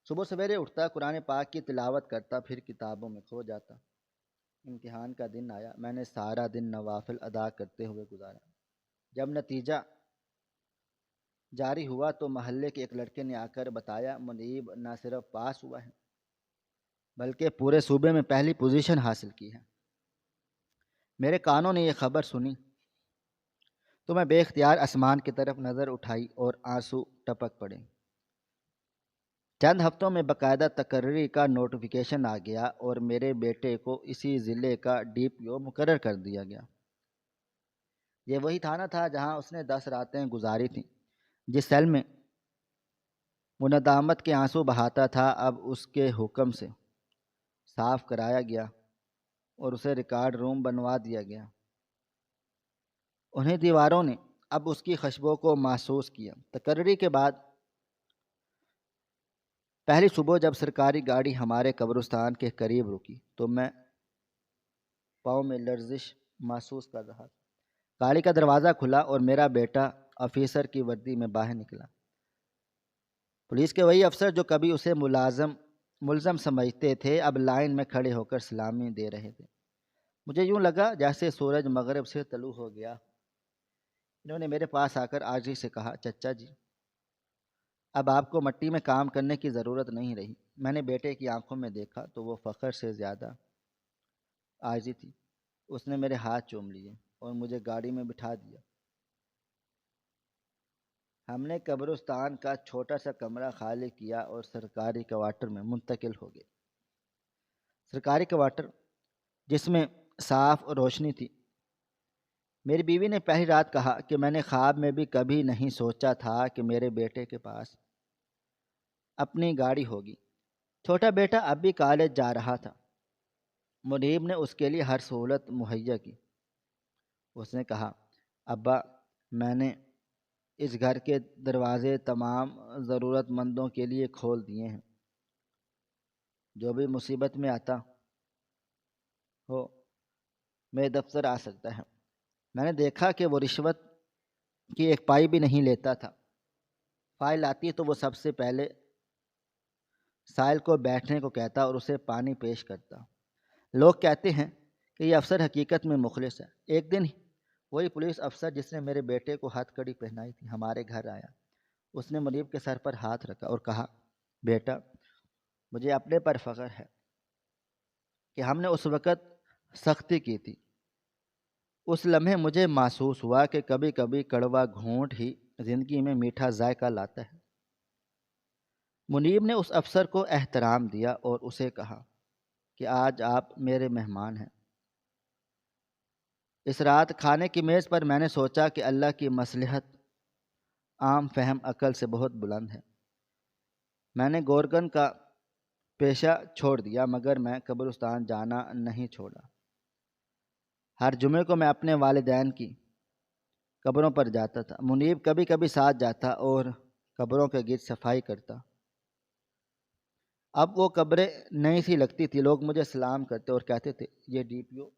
صبح سویرے اٹھتا، قرآن پاک کی تلاوت کرتا، پھر کتابوں میں کھو جاتا۔ امتحان کا دن آیا، میں نے سارا دن نوافل ادا کرتے ہوئے گزارا۔ جب نتیجہ جاری ہوا تو محلے کے ایک لڑکے نے آ کر بتایا، منیب نہ صرف پاس ہوا ہے بلکہ پورے صوبے میں پہلی پوزیشن حاصل کی ہے۔ میرے کانوں نے یہ خبر سنی تو میں بے اختیار آسمان کی طرف نظر اٹھائی اور آنسو ٹپک پڑے۔ چند ہفتوں میں باقاعدہ تقرری کا نوٹیفیکیشن آ گیا اور میرے بیٹے کو اسی ضلع کا DPO مقرر کر دیا گیا۔ یہ وہی تھانہ تھا جہاں اس نے 10 راتیں گزاری تھیں۔ جس سیل میں وہ ندامت کے آنسو بہاتا تھا، اب اس کے حکم سے صاف کرایا گیا اور اسے ریکارڈ روم بنوا دیا گیا۔ انہیں دیواروں نے اب اس کی خوشبو کو محسوس کیا۔ تقرری کے بعد پہلی صبح جب سرکاری گاڑی ہمارے قبرستان کے قریب رکی تو میں پاؤں میں لرزش محسوس کر رہا تھا۔ گاڑی کا دروازہ کھلا اور میرا بیٹا آفیسر کی وردی میں باہر نکلا۔ پولیس کے وہی افسر جو کبھی اسے ملزم سمجھتے تھے اب لائن میں کھڑے ہو کر سلامی دے رہے تھے۔ مجھے یوں لگا جیسے سورج مغرب سے طلوع ہو گیا۔ انہوں نے میرے پاس آ کر عاجزی سے کہا، چچا جی، اب آپ کو مٹی میں کام کرنے کی ضرورت نہیں رہی۔ میں نے بیٹے کی آنکھوں میں دیکھا تو وہ فخر سے زیادہ عاجزی تھی۔ اس نے میرے ہاتھ چوم لیے اور مجھے گاڑی میں بٹھا دیا۔ ہم نے قبرستان کا چھوٹا سا کمرہ خالی کیا اور سرکاری کوارٹر میں منتقل ہو گئے۔ سرکاری کوارٹر جس میں صاف روشنی تھی۔ میری بیوی نے پہلی رات کہا کہ میں نے خواب میں بھی کبھی نہیں سوچا تھا کہ میرے بیٹے کے پاس اپنی گاڑی ہوگی۔ چھوٹا بیٹا اب بھی کالج جا رہا تھا۔ منیب نے اس کے لیے ہر سہولت مہیا کی۔ اس نے کہا، ابا، میں نے اس گھر کے دروازے تمام ضرورت مندوں کے لیے کھول دیے ہیں۔ جو بھی مصیبت میں آتا ہو میرے دفتر آ سکتا ہے۔ میں نے دیکھا کہ وہ رشوت کی ایک پائی بھی نہیں لیتا تھا۔ فائل آتی تو وہ سب سے پہلے سائل کو بیٹھنے کو کہتا اور اسے پانی پیش کرتا۔ لوگ کہتے ہیں کہ یہ افسر حقیقت میں مخلص ہے۔ ایک دن وہی پولیس افسر جس نے میرے بیٹے کو ہتھ کڑی پہنائی تھی ہمارے گھر آیا۔ اس نے منیب کے سر پر ہاتھ رکھا اور کہا، بیٹا، مجھے اپنے پر فخر ہے کہ ہم نے اس وقت سختی کی تھی۔ اس لمحے مجھے محسوس ہوا کہ کبھی کبھی کڑوا گھونٹ ہی زندگی میں میٹھا ذائقہ لاتا ہے۔ منیب نے اس افسر کو احترام دیا اور اسے کہا کہ آج آپ میرے مہمان ہیں۔ اس رات کھانے کی میز پر میں نے سوچا کہ اللہ کی مصلحت عام فہم عقل سے بہت بلند ہے۔ میں نے گورکن کا پیشہ چھوڑ دیا مگر میں قبرستان جانا نہیں چھوڑا۔ ہر جمعے کو میں اپنے والدین کی قبروں پر جاتا تھا۔ منیب کبھی کبھی ساتھ جاتا اور قبروں کے گرد صفائی کرتا۔ اب وہ قبریں نئی سی لگتی تھی۔ لوگ مجھے سلام کرتے اور کہتے تھے، یہ DPO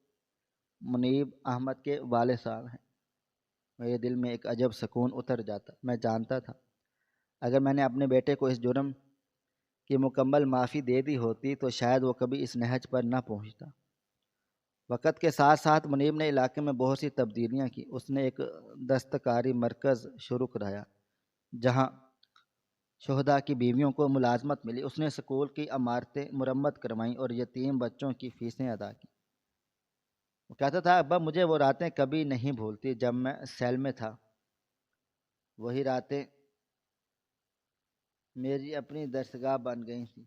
منیب احمد کے والد صاحب ہیں۔ میرے دل میں ایک عجب سکون اتر جاتا۔ میں جانتا تھا اگر میں نے اپنے بیٹے کو اس جرم کی مکمل معافی دے دی ہوتی تو شاید وہ کبھی اس نہج پر نہ پہنچتا۔ وقت کے ساتھ ساتھ منیب نے علاقے میں بہت سی تبدیلیاں کی۔ اس نے ایک دستکاری مرکز شروع کرایا جہاں شہداء کی بیویوں کو ملازمت ملی۔ اس نے اسکول کی عمارتیں مرمت کروائیں اور یتیم بچوں کی فیسیں ادا کی۔ وہ کہتا تھا، ابا، مجھے وہ راتیں کبھی نہیں بھولتی جب میں سیل میں تھا۔ وہی راتیں میری اپنی درسگاہ بن گئی تھیں۔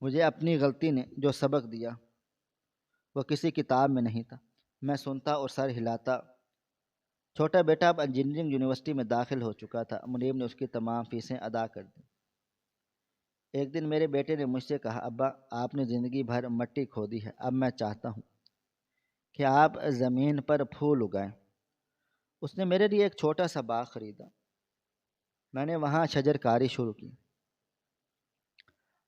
مجھے اپنی غلطی نے جو سبق دیا وہ کسی کتاب میں نہیں تھا۔ میں سنتا اور سر ہلاتا۔ چھوٹا بیٹا اب انجینئرنگ یونیورسٹی میں داخل ہو چکا تھا۔ منیب نے اس کی تمام فیسیں ادا کر دیں۔ ایک دن میرے بیٹے نے مجھ سے کہا، ابا، آپ نے زندگی بھر مٹی کھودی ہے، اب میں چاہتا ہوں کہ آپ زمین پر پھول اگائیں۔ اس نے میرے لیے ایک چھوٹا سا باغ خریدا۔ میں نے وہاں شجر کاری شروع کی۔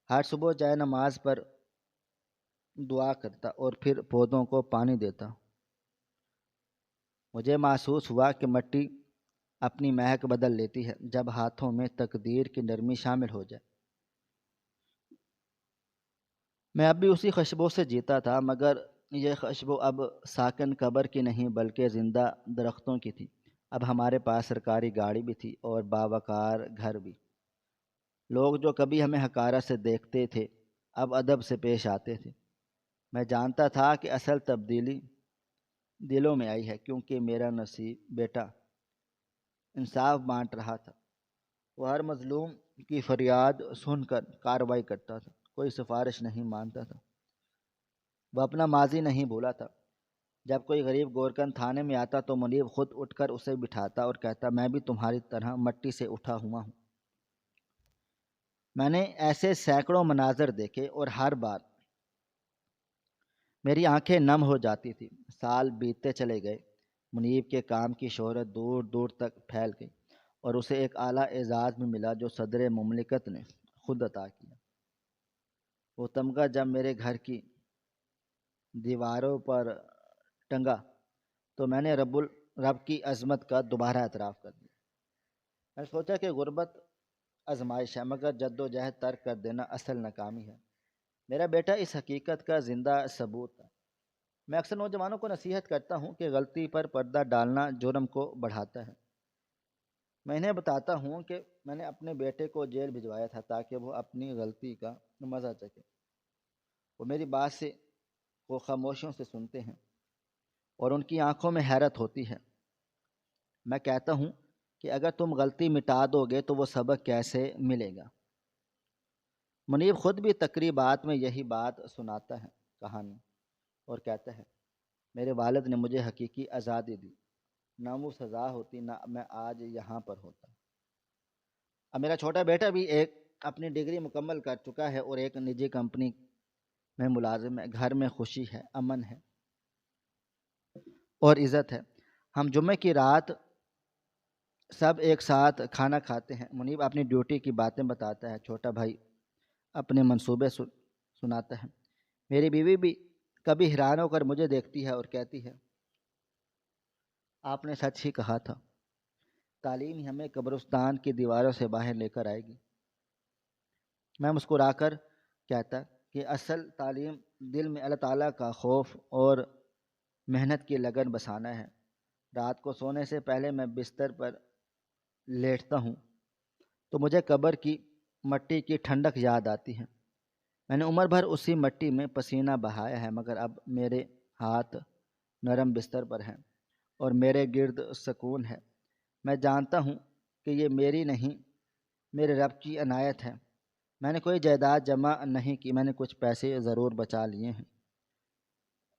ہر صبح جائے نماز پر دعا کرتا اور پھر پودوں کو پانی دیتا۔ مجھے محسوس ہوا کہ مٹی اپنی مہک بدل لیتی ہے جب ہاتھوں میں تقدیر کی نرمی شامل ہو جائے۔ میں اب بھی اسی خوشبو سے جیتا تھا، مگر یہ خوشبو اب ساکن قبر کی نہیں بلکہ زندہ درختوں کی تھی۔ اب ہمارے پاس سرکاری گاڑی بھی تھی اور باوقار گھر بھی۔ لوگ جو کبھی ہمیں حقارت سے دیکھتے تھے اب ادب سے پیش آتے تھے۔ میں جانتا تھا کہ اصل تبدیلی دلوں میں آئی ہے، کیونکہ میرا نصیب بیٹا انصاف بانٹ رہا تھا۔ وہ ہر مظلوم کی فریاد سن کر کارروائی کرتا تھا، کوئی سفارش نہیں مانتا تھا۔ وہ اپنا ماضی نہیں بھولا تھا۔ جب کوئی غریب گورکن تھانے میں آتا تو منیب خود اٹھ کر اسے بٹھاتا اور کہتا، میں بھی تمہاری طرح مٹی سے اٹھا ہوا ہوں۔ میں نے ایسے سینکڑوں مناظر دیکھے اور ہر بار میری آنکھیں نم ہو جاتی تھی۔ سال بیتتے چلے گئے۔ منیب کے کام کی شہرت دور دور تک پھیل گئی اور اسے ایک اعلیٰ اعزاز بھی ملا جو صدر مملکت نے خود عطا کیا۔ وہ تمغہ جب میرے گھر کی دیواروں پر ٹنگا تو میں نے رب کی عظمت کا دوبارہ اعتراف کر دیا۔ میں نے سوچا کہ غربت آزمائش ہے، مگر جد و جہد ترک کر دینا اصل ناکامی ہے۔ میرا بیٹا اس حقیقت کا زندہ ثبوت ہے۔ میں اکثر نوجوانوں کو نصیحت کرتا ہوں کہ غلطی پر پردہ ڈالنا جرم کو بڑھاتا ہے۔ میں انہیں بتاتا ہوں کہ میں نے اپنے بیٹے کو جیل بھجوایا تھا تاکہ وہ اپنی غلطی کا مزہ چکھے۔ وہ میری بات سے وہ خاموشیوں سے سنتے ہیں اور ان کی آنکھوں میں حیرت ہوتی ہے۔ میں کہتا ہوں کہ اگر تم غلطی مٹا دو گے تو وہ سبق کیسے ملے گا؟ منیب خود بھی تقریبات میں یہی بات سناتا ہے کہانی، اور کہتا ہے، میرے والد نے مجھے حقیقی آزادی دی، نہ وہ سزا ہوتی نہ میں آج یہاں پر ہوتا۔ اب میرا چھوٹا بیٹا بھی اپنی ڈگری مکمل کر چکا ہے اور ایک نجی کمپنی میں ملازم ہے۔ گھر میں خوشی ہے، امن ہے اور عزت ہے۔ ہم جمعے کی رات سب ایک ساتھ کھانا کھاتے ہیں۔ منیب اپنی ڈیوٹی کی باتیں بتاتا ہے، چھوٹا بھائی اپنے منصوبے سناتا ہے۔ میری بیوی بھی کبھی حیران ہو کر مجھے دیکھتی ہے اور کہتی ہے، آپ نے سچ ہی کہا تھا، تعلیم ہی ہمیں قبرستان کی دیواروں سے باہر لے کر آئے گی۔ میں مسکرا کر کہتا کہ اصل تعلیم دل میں اللہ تعالیٰ کا خوف اور محنت کی لگن بسانا ہے۔ رات کو سونے سے پہلے میں بستر پر لیٹتا ہوں تو مجھے قبر کی مٹی کی ٹھنڈک یاد آتی ہے۔ میں نے عمر بھر اسی مٹی میں پسینہ بہایا ہے، مگر اب میرے ہاتھ نرم بستر پر ہیں اور میرے گرد سکون ہے۔ میں جانتا ہوں کہ یہ میری نہیں، میرے رب کی عنایت ہے۔ میں نے کوئی جائیداد جمع نہیں کی، میں نے کچھ پیسے ضرور بچا لیے ہیں،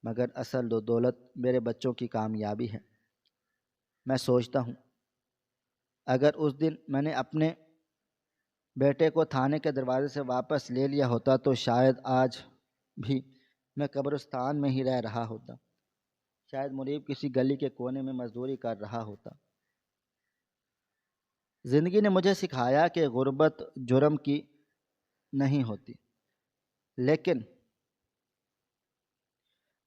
مگر اصل دولت میرے بچوں کی کامیابی ہے۔ میں سوچتا ہوں اگر اس دن میں نے اپنے بیٹے کو تھانے کے دروازے سے واپس لے لیا ہوتا تو شاید آج بھی میں قبرستان میں ہی رہ رہا ہوتا۔ شاید منیب کسی گلی کے کونے میں مزدوری کر رہا ہوتا۔ زندگی نے مجھے سکھایا کہ غربت جرم کی نہیں ہوتی، لیکن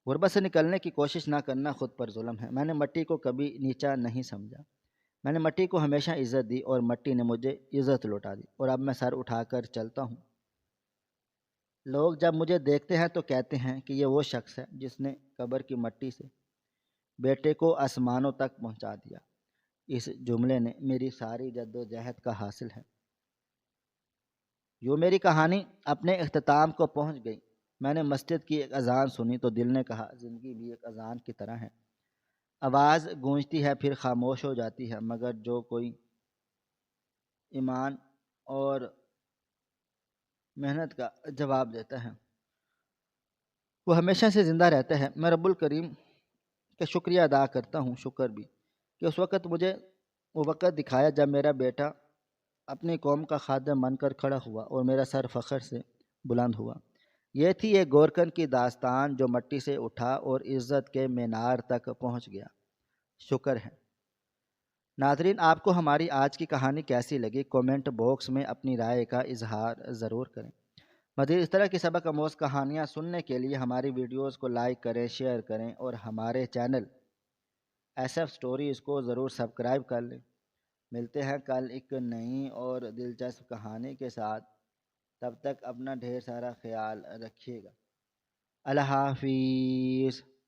غربت سے نکلنے کی کوشش نہ کرنا خود پر ظلم ہے۔ میں نے مٹی کو کبھی نیچا نہیں سمجھا، میں نے مٹی کو ہمیشہ عزت دی اور مٹی نے مجھے عزت لوٹا دی، اور اب میں سر اٹھا کر چلتا ہوں۔ لوگ جب مجھے دیکھتے ہیں تو کہتے ہیں کہ یہ وہ شخص ہے جس نے قبر کی مٹی سے بیٹے کو آسمانوں تک پہنچا دیا۔ اس جملے نے میری ساری جد و جہد کا حاصل ہے۔ یوں میری کہانی اپنے اختتام کو پہنچ گئی۔ میں نے مسجد کی ایک اذان سنی تو دل نے کہا، زندگی بھی ایک اذان کی طرح ہے، آواز گونجتی ہے پھر خاموش ہو جاتی ہے، مگر جو کوئی ایمان اور محنت کا جواب دیتا ہے وہ ہمیشہ سے زندہ رہتا ہے۔ میں رب الکریم کا شکریہ ادا کرتا ہوں، شکر بھی کہ اس وقت مجھے وہ وقت دکھایا جب میرا بیٹا اپنی قوم کا خادم بن کر کھڑا ہوا اور میرا سر فخر سے بلند ہوا۔ یہ تھی ایک گورکن کی داستان جو مٹی سے اٹھا اور عزت کے مینار تک پہنچ گیا۔ شکر ہے ناظرین، آپ کو ہماری آج کی کہانی کیسی لگی؟ کومنٹ باکس میں اپنی رائے کا اظہار ضرور کریں۔ مزید اس طرح کی سبق آموز کہانیاں سننے کے لیے ہماری ویڈیوز کو لائک کریں، شیئر کریں اور ہمارے چینل ایس ایف اسٹوریز کو ضرور سبسکرائب کر لیں۔ ملتے ہیں کل ایک نئی اور دلچسپ کہانی کے ساتھ۔ تب تک اپنا ڈھیر سارا خیال رکھیے گا۔ اللہ حافظ۔